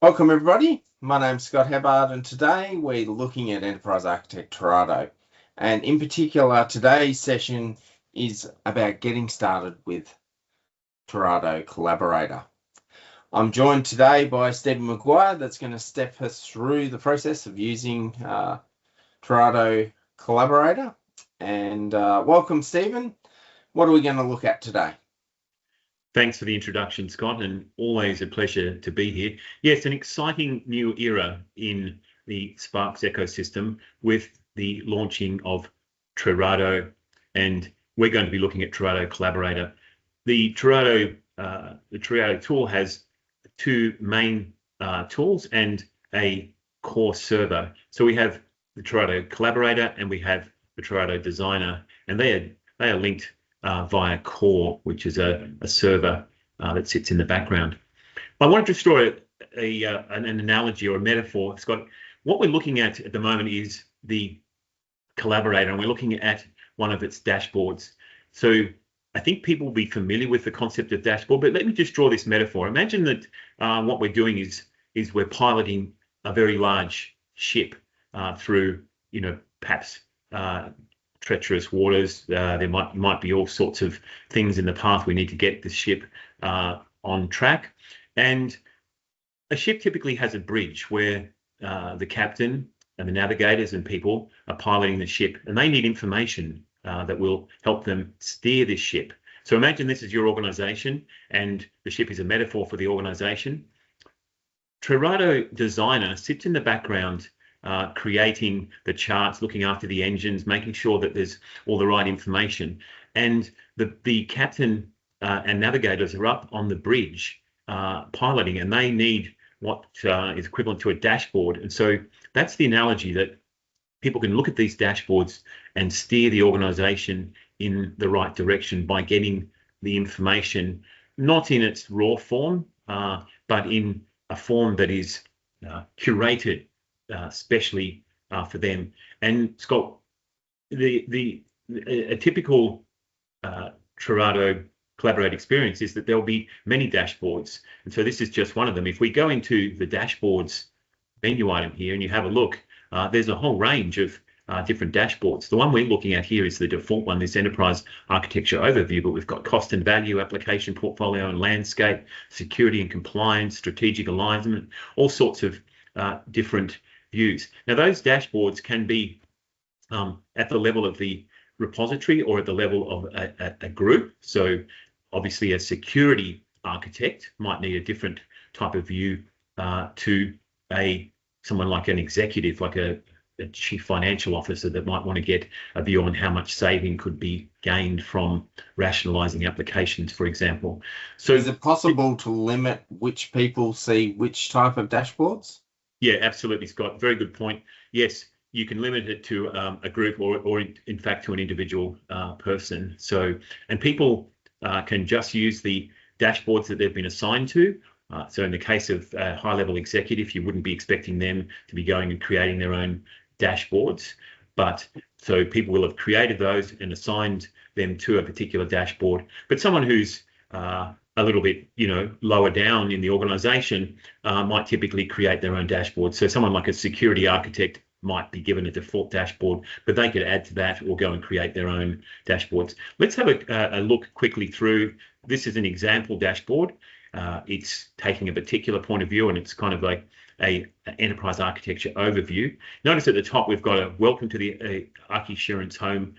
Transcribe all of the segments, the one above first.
Welcome everybody, my name's Scott Hebbard and today we're looking at Enterprise Architect Trerado, and in particular today's session is about getting started with Trerado Collaborator. I'm joined today by Stephen McGuire that's going to step us through the process of using Trerado Collaborator, and welcome Stephen. What are we going to look at today? Thanks for the introduction, Scott, and always a pleasure to be here. Yes, an exciting new era in the Sparx ecosystem with the launching of Trerado, and we're going to be looking at Trerado Collaborator. The Trerado tool has two main tools and a core server. So we have the Trerado Collaborator and we have the Trerado Designer, and they are linked via core, which is a server that sits in the background. I wanted to draw an analogy or a metaphor, Scott. What we're looking at the moment is the Collaborator, and we're looking at one of its dashboards. So I think people will be familiar with the concept of dashboard, but let me just draw this metaphor. Imagine that what we're doing is we're piloting a very large ship through, perhaps treacherous waters. There might be all sorts of things in the path we need to get the ship on track. And a ship typically has a bridge where the captain and the navigators and people are piloting the ship, and they need information that will help them steer this ship. So imagine this is your organization and the ship is a metaphor for the organization. Trerado Designer sits in the background creating the charts, looking after the engines, making sure that there's all the right information. And the captain and navigators are up on the bridge piloting, and they need what is equivalent to a dashboard. And so that's the analogy, that people can look at these dashboards and steer the organization in the right direction by getting the information, not in its raw form, but in a form that is curated especially for them. And Scott, a typical Trerado Collaborate experience is that there'll be many dashboards, and so this is just one of them. If we go into the dashboards menu item here and you have a look, there's a whole range of different dashboards. The one we're looking at here is the default one, this enterprise architecture overview, but we've got cost and value, application portfolio and landscape, security and compliance, strategic alignment, all sorts of different views. Now those dashboards can be at the level of the repository or at the level of a group. So obviously a security architect might need a different type of view to someone like an executive, like a chief financial officer, that might want to get a view on how much saving could be gained from rationalizing applications, for example. So is it possible to limit which people see which type of dashboards? Yeah, absolutely, Scott. Very good point. Yes, you can limit it to a group or in fact to an individual person. So, and people can just use the dashboards that they've been assigned to. So in the case of a high-level executive, you wouldn't be expecting them to be going and creating their own dashboards. But so people will have created those and assigned them to a particular dashboard. But someone who's a little bit, lower down in the organization might typically create their own dashboard. So someone like a security architect might be given a default dashboard, but they could add to that or go and create their own dashboards. Let's have a look quickly through. This is an example dashboard. It's taking a particular point of view, and it's kind of like an enterprise architecture overview. Notice at the top, we've got a welcome to the ArchiSurance home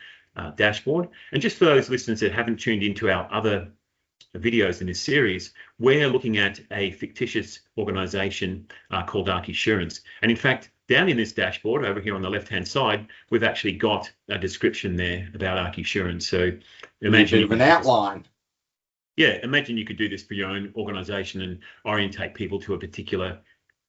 dashboard. And just for those listeners that haven't tuned into our other videos in this series, we're looking at a fictitious organization called ArchiSurance. And in fact, down in this dashboard over here on the left-hand side, we've actually got a description there about ArchiSurance. So imagine an outline. Yeah, imagine you could do this for your own organization and orientate people to a particular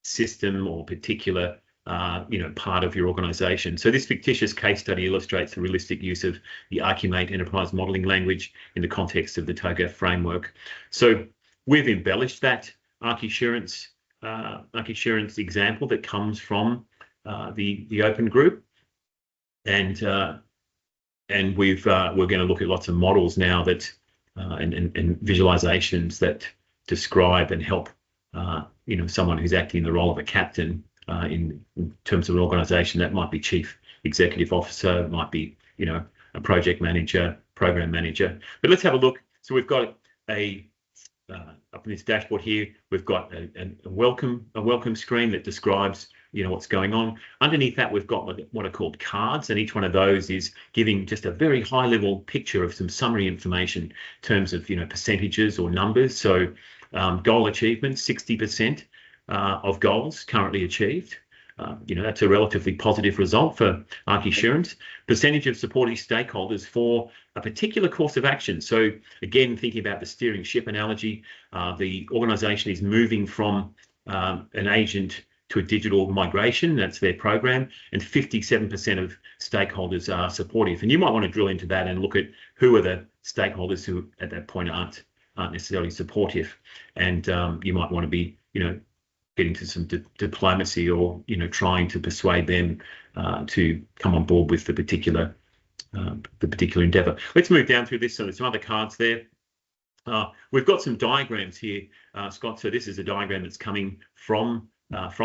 system or particular part of your organization. So this fictitious case study illustrates the realistic use of the Archimate enterprise modeling language in the context of the TOGAF framework. So we've embellished that ArchiSurance example that comes from the open group, and we're going to look at lots of models now that and visualizations that describe and help someone who's acting in the role of a captain in terms of an organisation. That might be chief executive officer, it might be a project manager, program manager. But let's have a look. So we've got up in this dashboard here, we've got a welcome screen that describes what's going on. Underneath that, we've got what are called cards, and each one of those is giving just a very high level picture of some summary information in terms of percentages or numbers. So goal achievement, 60% of goals currently achieved. That's a relatively positive result for ArchiSurance. Percentage of supporting stakeholders for a particular course of action. So again, thinking about the steering ship analogy, the organisation is moving from an agent to a digital migration. That's their program, and 57% of stakeholders are supportive. And you might want to drill into that and look at who are the stakeholders who at that point aren't necessarily supportive, and you might want to be getting to some diplomacy, or trying to persuade them to come on board with the particular endeavour. Let's move down through this. So there's some other cards there. We've got some diagrams here, Scott. So this is a diagram that's coming from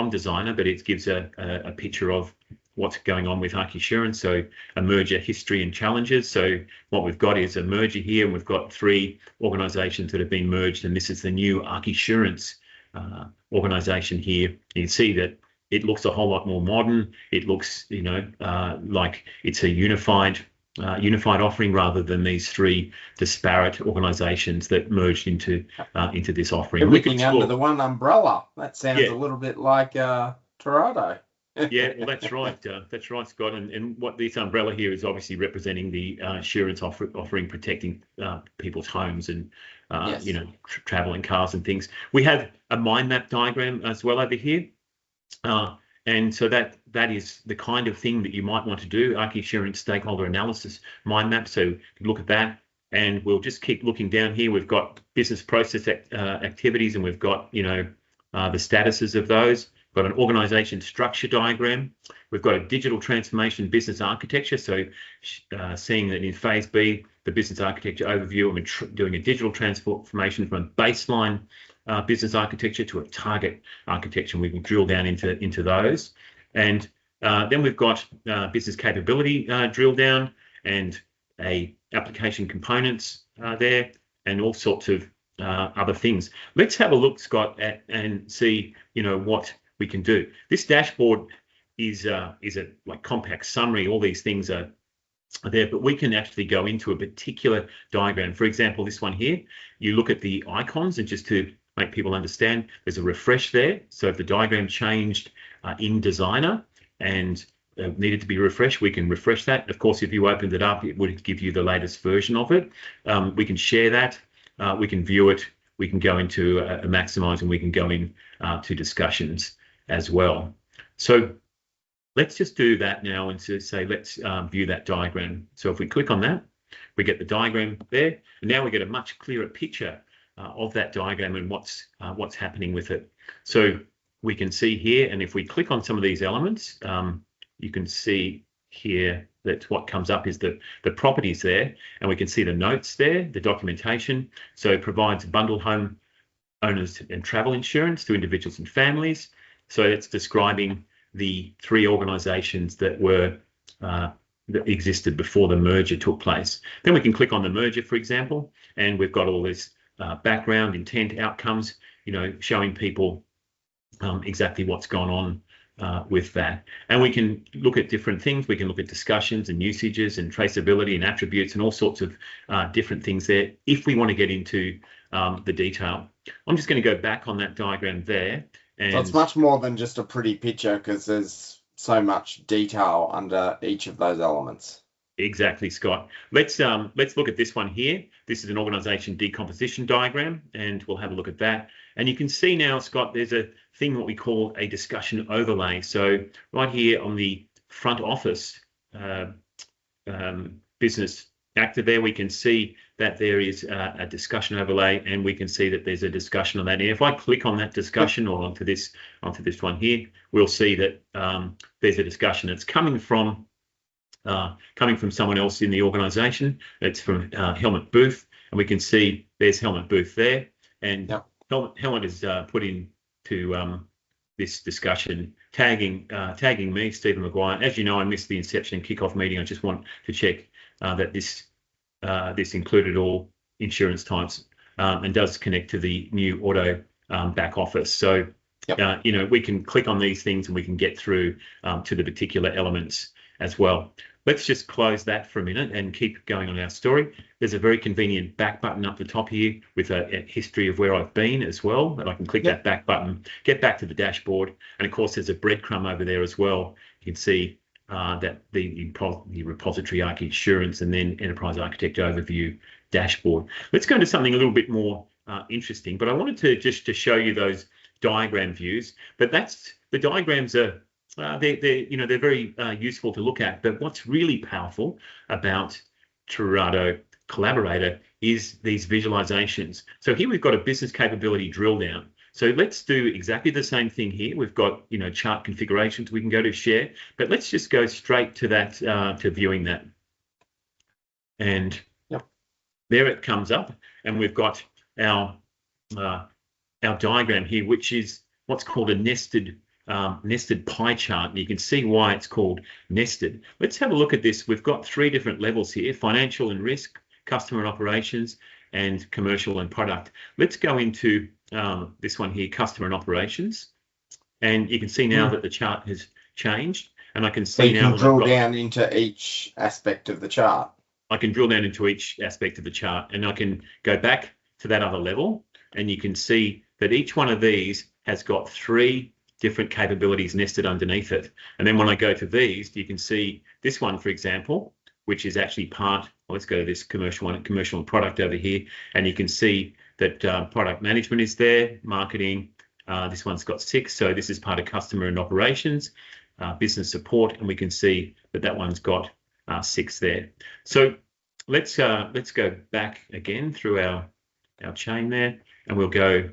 Designer, but it gives a picture of what's going on with ArchiSurance. So a merger history and challenges. So what we've got is a merger here, and we've got 3 organisations that have been merged, and this is the new ArchiSurance organisation here. You can see that it looks a whole lot more modern. It looks, like it's a unified offering rather than these 3 disparate organisations that merged into this offering. Everything under the one umbrella. That sounds a little bit like Trerado. Yeah, well, that's right. That's right, Scott. And what this umbrella here is obviously representing the insurance offering, protecting people's homes and travel in cars and things. We have a mind map diagram as well over here. And so that is the kind of thing that you might want to do, ArchiSurance stakeholder analysis mind map. So look at that, and we'll just keep looking down here. We've got business process activities, and we've got the statuses of those. We've got an organisation structure diagram. We've got a digital transformation business architecture. So seeing that in phase B, the business architecture overview, and we're doing a digital transformation from a baseline business architecture to a target architecture, and we can drill down into those. And then we've got business capability drill down, and a application components there, and all sorts of other things. Let's have a look, Scott, and see what we can do. This dashboard is a like compact summary. All these things are there, but we can actually go into a particular diagram. For example, this one here, you look at the icons, and just to make people understand, there's a refresh there. So if the diagram changed in Designer and needed to be refreshed, we can refresh that. Of course, if you opened it up, it would give you the latest version of it. We can share that, we can view it, we can go into a maximize, and we can go in to discussions as well. So let's just do that now, and to say, let's view that diagram. So if we click on that, we get the diagram there, and now we get a much clearer picture of that diagram and what's happening with it. So we can see here, and if we click on some of these elements, you can see here that what comes up is the properties there, and we can see the notes there, the documentation. So it provides bundled home owners and travel insurance to individuals and families. So it's describing the 3 organisations that were that existed before the merger took place. Then we can click on the merger, for example, and we've got all this background, intent, outcomes, showing people exactly what's gone on with that. And we can look at different things. We can look at discussions and usages and traceability and attributes and all sorts of different things there if we want to get into the detail. I'm just going to go back on that diagram there. And so it's much more than just a pretty picture, because there's so much detail under each of those elements. Exactly, Scott. Let's look at this one here. This is an organisation decomposition diagram, and we'll have a look at that. And you can see now, Scott, there's a thing what we call a discussion overlay. So right here on the front office business actor there, we can see that there is a discussion overlay, and we can see that there's a discussion on that. And if I click on that discussion or onto this one here, we'll see that there's a discussion that's coming from someone else in the organisation. It's from Helmut Booth, and we can see there's Helmut Booth there, and Helmut has put in this discussion, tagging me, Stephen Maguire. As you know, I missed the inception and kickoff meeting. I just want to check that this included all insurance types and does connect to the new auto back office. So, Yep. We can click on these things and we can get through to the particular elements as well. Let's just close that for a minute and keep going on our story. There's a very convenient back button up the top here with a history of where I've been as well, that I can click that back button, get back to the dashboard. And of course, there's a breadcrumb over there as well. You can see that the repository ArchiSurance and then Enterprise Architect Overview dashboard. Let's go into something a little bit more interesting, but I wanted to show you those diagram views. But the diagrams are they're very useful to look at. But what's really powerful about Trerado Collaborator is these visualizations. So here we've got a business capability drill down. So let's do exactly the same thing here. We've got chart configurations we can go to share, but let's just go straight to that to viewing that. And there it comes up, and we've got our diagram here, which is what's called a nested pie chart, and you can see why it's called nested. Let's have a look at this. We've got 3 different levels here: financial and risk, customer and operations, and commercial and product. Let's go into this one here, customer and operations, and you can see now that the chart has changed, and I can see you can drill down into each aspect of the chart. I can drill down into each aspect of the chart, and I can go back to that other level, and you can see that each one of these has got 3 different capabilities nested underneath it. And then when I go to these, you can see this one, for example, which is actually let's go to this commercial and product over here, and you can see that product management is there, marketing, this one's got 6, so this is part of customer and operations, business support, and we can see that that one's got 6 there. So let's go back again through our chain there, and we'll go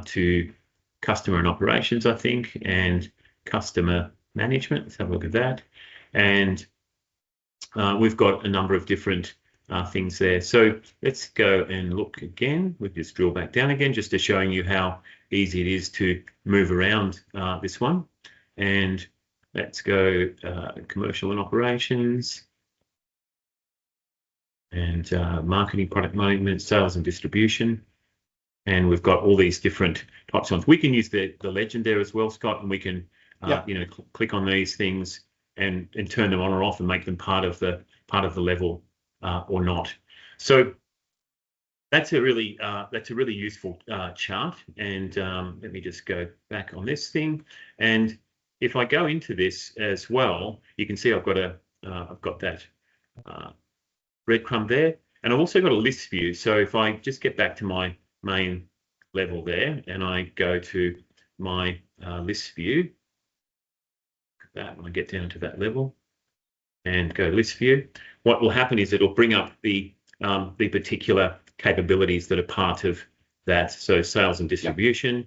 to customer and operations, I think, and customer management. Let's have a look at that. And we've got a number of different things there. So let's go and look again. We'll just drill back down again, just to showing you how easy it is to move around this one. And let's go commercial and operations, and marketing, product management, sales and distribution. And we've got all these different types of ones. We can use the legend there as well, Scott, and we can click on these things and turn them on or off and make them part of the level or not. So that's a really useful chart. And let me just go back on this thing. And if I go into this as well, you can see I've got that breadcrumb there, and I've also got a list view. So if I just get back to my main level there, and I go to my list view, that when I get down to that level and go list view, what will happen is it'll bring up the particular capabilities that are part of that. So sales and distribution,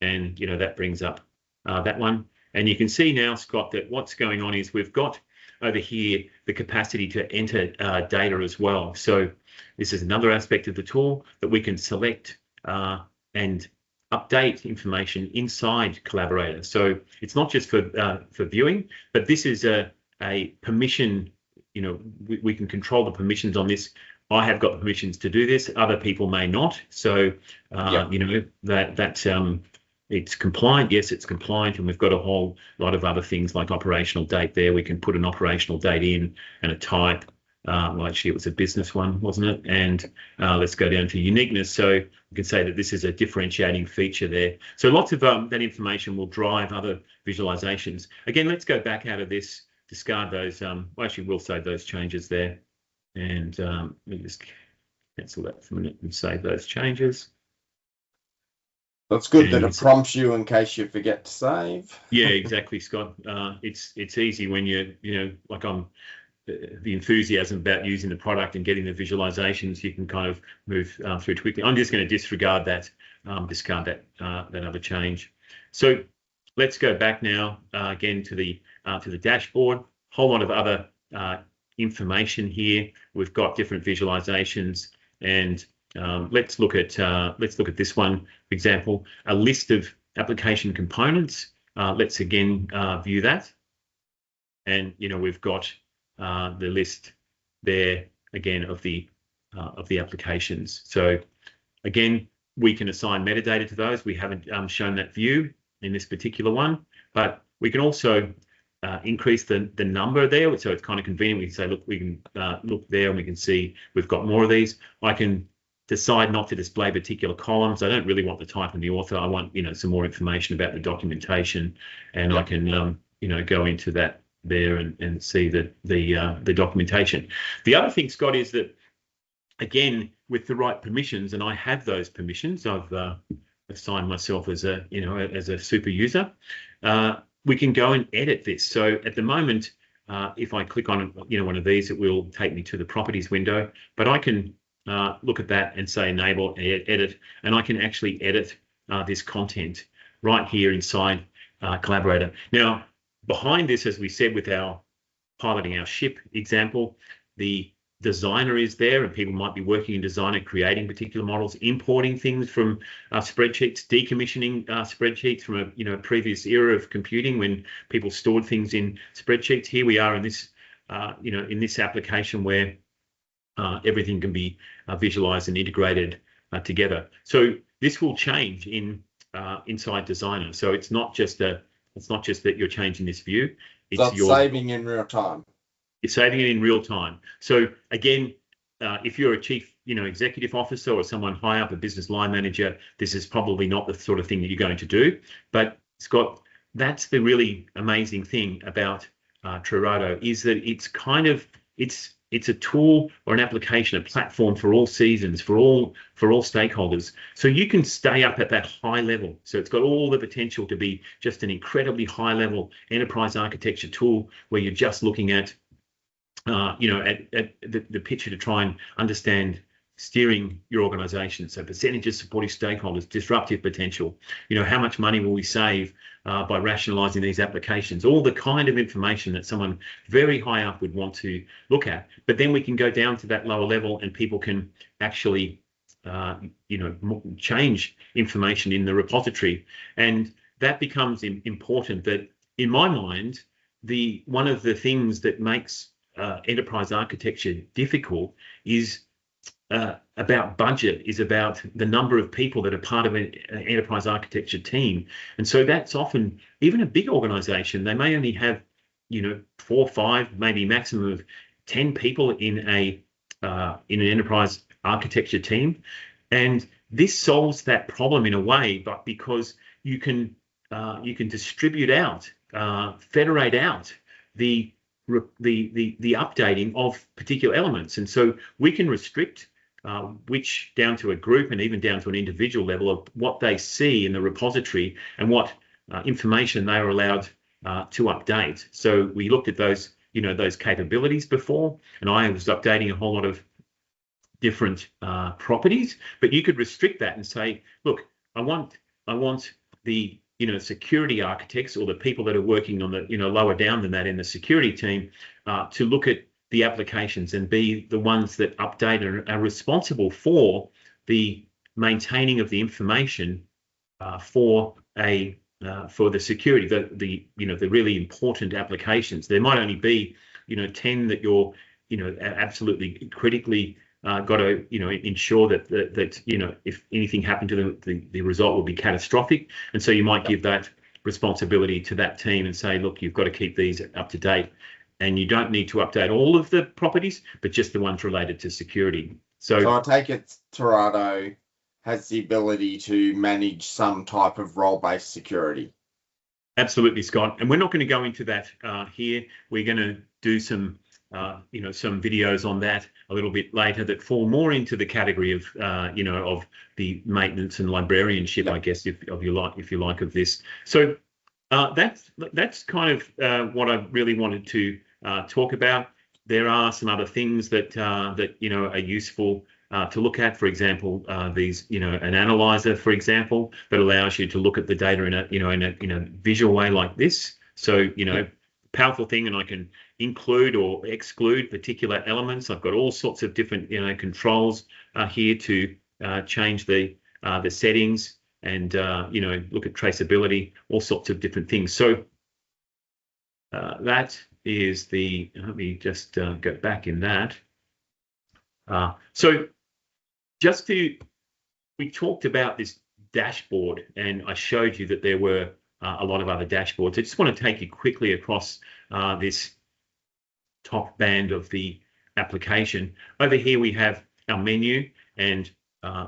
and that brings up that one. And you can see now, Scott, that what's going on is we've got over here the capacity to enter data as well. So this is another aspect of the tool that we can select and update information inside Collaborator. So it's not just for viewing, but this is a permission. We can control the permissions on this. I have got permissions to do this. Other people may not. So it's compliant. Yes, it's compliant, and we've got a whole lot of other things like operational date there. We can put an operational date in and a type. Well, actually, it was a business one, wasn't it? And let's go down to uniqueness. So we can say that this is a differentiating feature there. So lots of that information will drive other visualizations. Again, let's go back out of this, discard those. Well, actually, we'll save those changes there. And let me just cancel that for a minute and save those changes. That's good that it prompts you in case you forget to save. Yeah, exactly, Scott. It's easy when like I'm the enthusiasm about using the product and getting the visualizations. You can kind of move through quickly. I'm just going to disregard that, discard that other change. So let's go back now again to the dashboard. Whole lot of other information here. We've got different visualizations, and let's look at this one, for example, a list of application components. Let's again view that. And, we've got the list there again of the applications. So again, we can assign metadata to those. We haven't shown that view in this particular one, but we can also increase the number there. So it's kind of convenient. We can say, look, we can look there and we can see we've got more of these. I can decide not to display particular columns. I don't really want the type and the author. I want, some more information about the documentation, and I can, go into that there and see the documentation. The other thing, Scott, is that, again, with the right permissions, and I have those permissions, I've assigned myself as a, as a super user, we can go and edit this. So at the moment, if I click on, one of these, it will take me to the properties window, but I can look at that and say enable edit, and I can actually edit this content right here inside Collaborator. Now, behind this, as we said with our piloting our ship example, the designer is there, and people might be working in designer, creating particular models, importing things from spreadsheets, decommissioning spreadsheets from a previous era of computing when people stored things in spreadsheets. Here we are in this in this application where everything can be visualized and integrated together. So this will change in inside Designer. So it's not just that you're changing this view. It's saving in real time. You're saving it in real time. So again, if you're a chief, executive officer or someone high up, a business line manager, this is probably not the sort of thing that you're going to do. But Scott, that's the really amazing thing about Trerado, is that it's a tool or an application, a platform for all seasons, for all stakeholders. So you can stay up at that high level. So it's got all the potential to be just an incredibly high level enterprise architecture tool where you're just looking at at the picture to try and understand steering your organization. So percentages, supporting stakeholders, disruptive potential, how much money will we save by rationalizing these applications, all the kind of information that someone very high up would want to look at. But then we can go down to that lower level and people can actually, change information in the repository. And that becomes important. That in my mind, one of the things that makes enterprise architecture difficult is about budget, is about the number of people that are part of an enterprise architecture team. And so that's often, even a big organization, they may only have 4, 5, maybe maximum of 10 people in an enterprise architecture team. And this solves that problem in a way, but because you can distribute out, federate out the updating of particular elements. And so we can restrict which, down to a group and even down to an individual level, of what they see in the repository and what information they are allowed to update. So we looked at those capabilities before, and I was updating a whole lot of different properties, but you could restrict that and say, look, I want the security architects or the people that are working on the lower down than that in the security team to look at the applications and be the ones that update and are responsible for the maintaining of the information for the security, the really important applications. There might only be 10 that you're absolutely critically got to ensure that if anything happened to them, the result will be catastrophic. And so you might give that responsibility to that team and say, look, you've got to keep these up to date, and you don't need to update all of the properties, but just the ones related to security. So I take it Trerado has the ability to manage some type of role-based security. Absolutely, Scott. And we're not going to go into that here. We're going to do some videos on that a little bit later that fall more into the category of of the maintenance and librarianship, I guess, if you like, of this. So that's kind of what I really wanted to talk about. There are some other things that are useful to look at. For example, these an analyzer, for example, that allows you to look at the data in a visual way like this. So powerful thing, and I can include or exclude particular elements. I've got all sorts of different controls here to change the settings. and look at traceability, all sorts of different things. So that is the, let me just go back in that. So we talked about this dashboard, and I showed you that there were a lot of other dashboards. I just want to take you quickly across this top band of the application. Over here we have our menu, and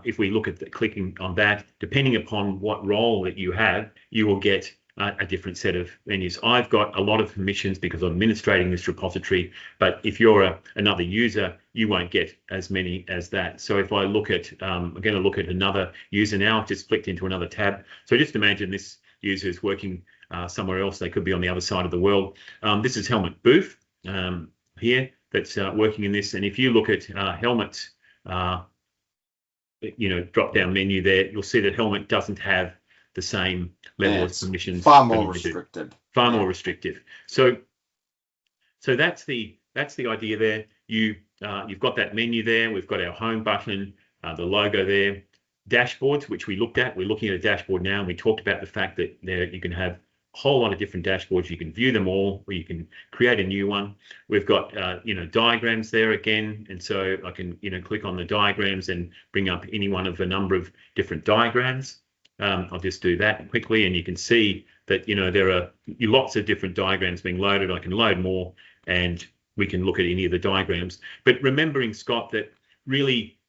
if we look at clicking on that, depending upon what role that you have, you will get a different set of menus. I've got a lot of permissions because I'm administrating this repository, but if you're another user, you won't get as many as that. So if I look at, I'm going to look at another user now. I've just clicked into another tab. So just imagine this user is working somewhere else. They could be on the other side of the world. This is Helmut Booth here that's working in this. And if you look at Helmut's, drop down menu there, you'll see that Helmut doesn't have the same level of permissions. Far more restricted. Far more restrictive. So that's the idea there. You've got that menu there. We've got our home button, the logo there. Dashboards, which we looked at. We're looking at a dashboard now, and we talked about the fact that there you can have a whole lot of different dashboards. You can view them all, or you can create a new one. We've got diagrams there again, and so I can click on the diagrams and bring up any one of a number of different diagrams. I'll just do that quickly, and you can see that there are lots of different diagrams being loaded. I can load more, and we can look at any of the diagrams. But remembering, Scott, that really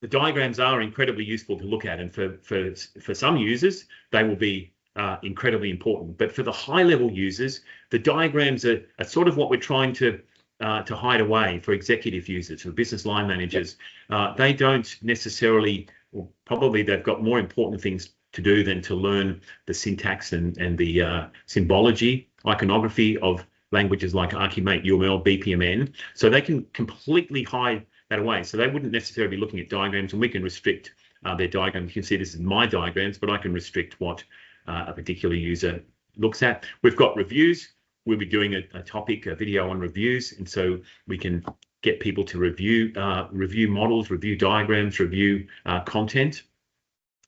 the diagrams are incredibly useful to look at, and for some users they will be incredibly important. But for the high-level users, the diagrams are sort of what we're trying to hide away. For executive users, for business line managers, they don't necessarily, or probably they've got more important things to do than to learn the syntax and the symbology, iconography of languages like Archimate, UML, BPMN. So they can completely hide that away. So they wouldn't necessarily be looking at diagrams, and we can restrict their diagrams. You can see this is my diagrams, but I can restrict what a particular user looks at. We've got reviews. We'll be doing a video on reviews, and so we can get people to review models, review diagrams, review content.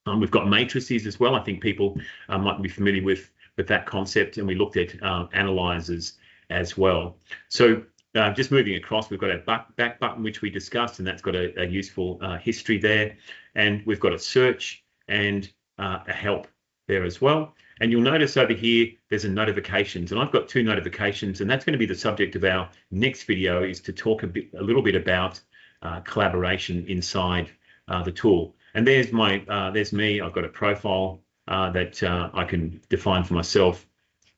We've got matrices as well. I think people might be familiar with that concept, and we looked at analyzers as well. So just moving across, we've got our back button, which we discussed, and that's got a useful history there. And we've got a search and a help there as well. And you'll notice over here, there's a notifications, and I've got 2 notifications, and that's going to be the subject of our next video, is to talk a little bit about collaboration inside the tool. And there's me. I've got a profile that I can define for myself.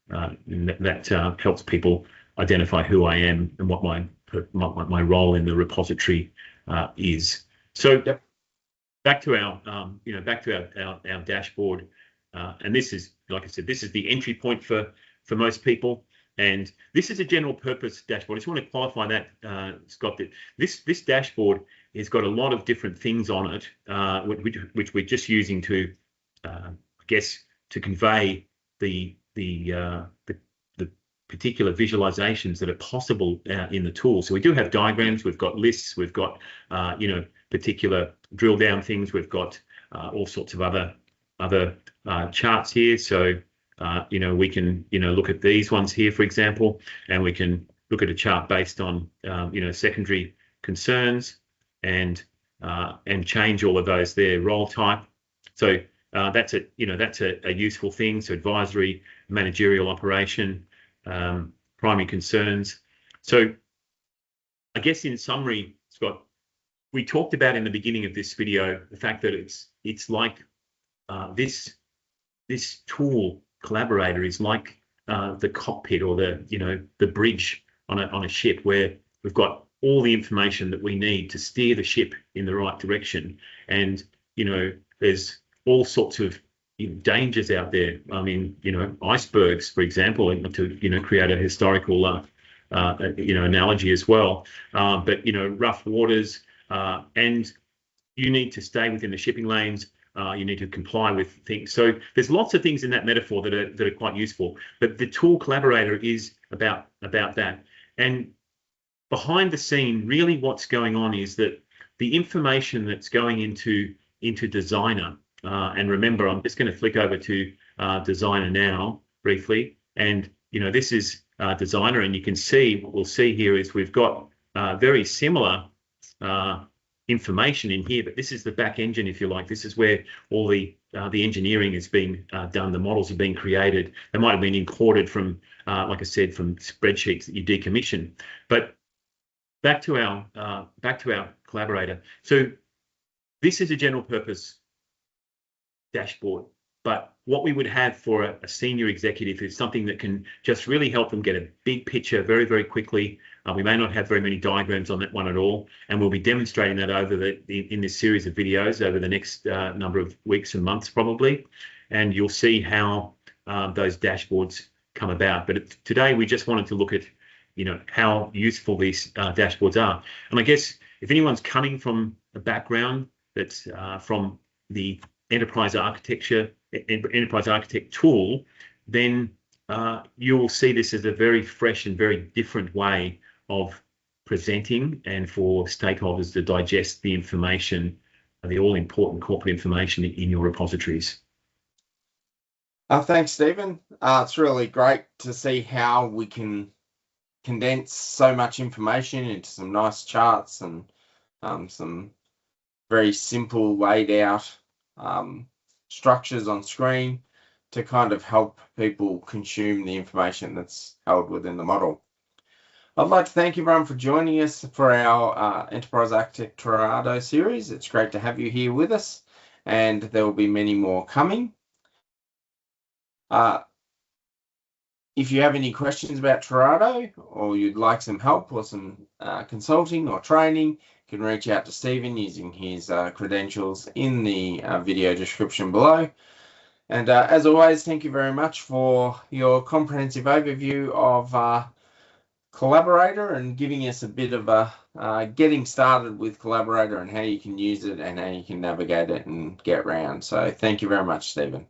That helps people identify who I am and what my role in the repository is. So back to our our dashboard, and this is, like I said, this is the entry point for most people. And this is a general purpose dashboard. I just want to qualify that, Scott, that this dashboard has got a lot of different things on it, which we're just using to, I guess, to convey the particular visualizations that are possible in the tool. So we do have diagrams, we've got lists, we've got particular drill down things, we've got all sorts of other charts here. So we can look at these ones here, for example, and we can look at a chart based on secondary concerns and change all of those there, role type. So that's a useful thing. So advisory, managerial operation, primary concerns. So I guess in summary, Scott, we talked about in the beginning of this video the fact that it's like this tool Collaborator is like the cockpit or the bridge on a ship, where we've got all the information that we need to steer the ship in the right direction. And there's all sorts of dangers out there. I mean, icebergs, for example, to create a historical analogy as well. But rough waters, and you need to stay within the shipping lanes. You need to comply with things. So there's lots of things in that metaphor that are quite useful. But the tool Collaborator is about that. And behind the scene, really what's going on is that the information that's going into Designer And remember, I'm just going to flick over to Designer now briefly. And, this is Designer, and you can see what we'll see here is we've got very similar information in here, but this is the back engine, if you like. This is where all the engineering is being done. The models are being created. They might have been imported from, like I said, from spreadsheets that you decommission. But back to our collaborator. So this is a general purpose dashboard, but what we would have for a senior executive is something that can just really help them get a big picture very, very quickly. We may not have very many diagrams on that one at all, and we'll be demonstrating that over in this series of videos over the next number of weeks and months probably, and you'll see how those dashboards come about. But today we just wanted to look at how useful these dashboards are. And I guess if anyone's coming from a background that's from the enterprise architect tool, then you will see this as a very fresh and very different way of presenting and for stakeholders to digest the information, the all-important corporate information in your repositories. Thanks, Stephen. It's really great to see how we can condense so much information into some nice charts and some very simple laid out structures on screen to kind of help people consume the information that's held within the model. I'd like to thank everyone for joining us for our Enterprise Architect Trerado series. It's great to have you here with us, and there will be many more coming. If you have any questions about Trerado, or you'd like some help or some consulting or training, you can reach out to Stephen using his credentials in the video description below. And as always, thank you very much for your comprehensive overview of Collaborator and giving us a bit of a getting started with Collaborator and how you can use it and how you can navigate it and get around. So thank you very much, Stephen.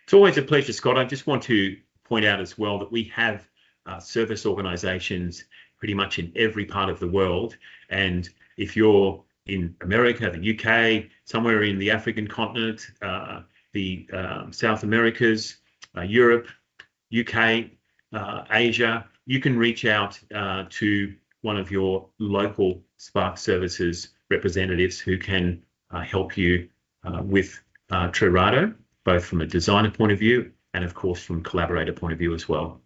It's always a pleasure, Scott. I just want to point out as well that we have service organizations pretty much in every part of the world. And if you're in America, the UK, somewhere in the African continent, the South Americas, Europe, UK, Asia, you can reach out to one of your local Sparx services representatives who can help you with Trerado, both from a designer point of view and, of course, from collaborator point of view as well.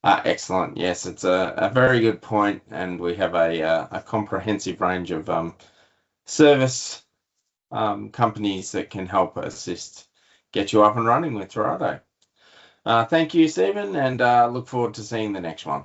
Excellent. Yes, it's a very good point, and we have a comprehensive range of service companies that can help assist get you up and running with Trerado. Thank you, Stephen, and look forward to seeing the next one.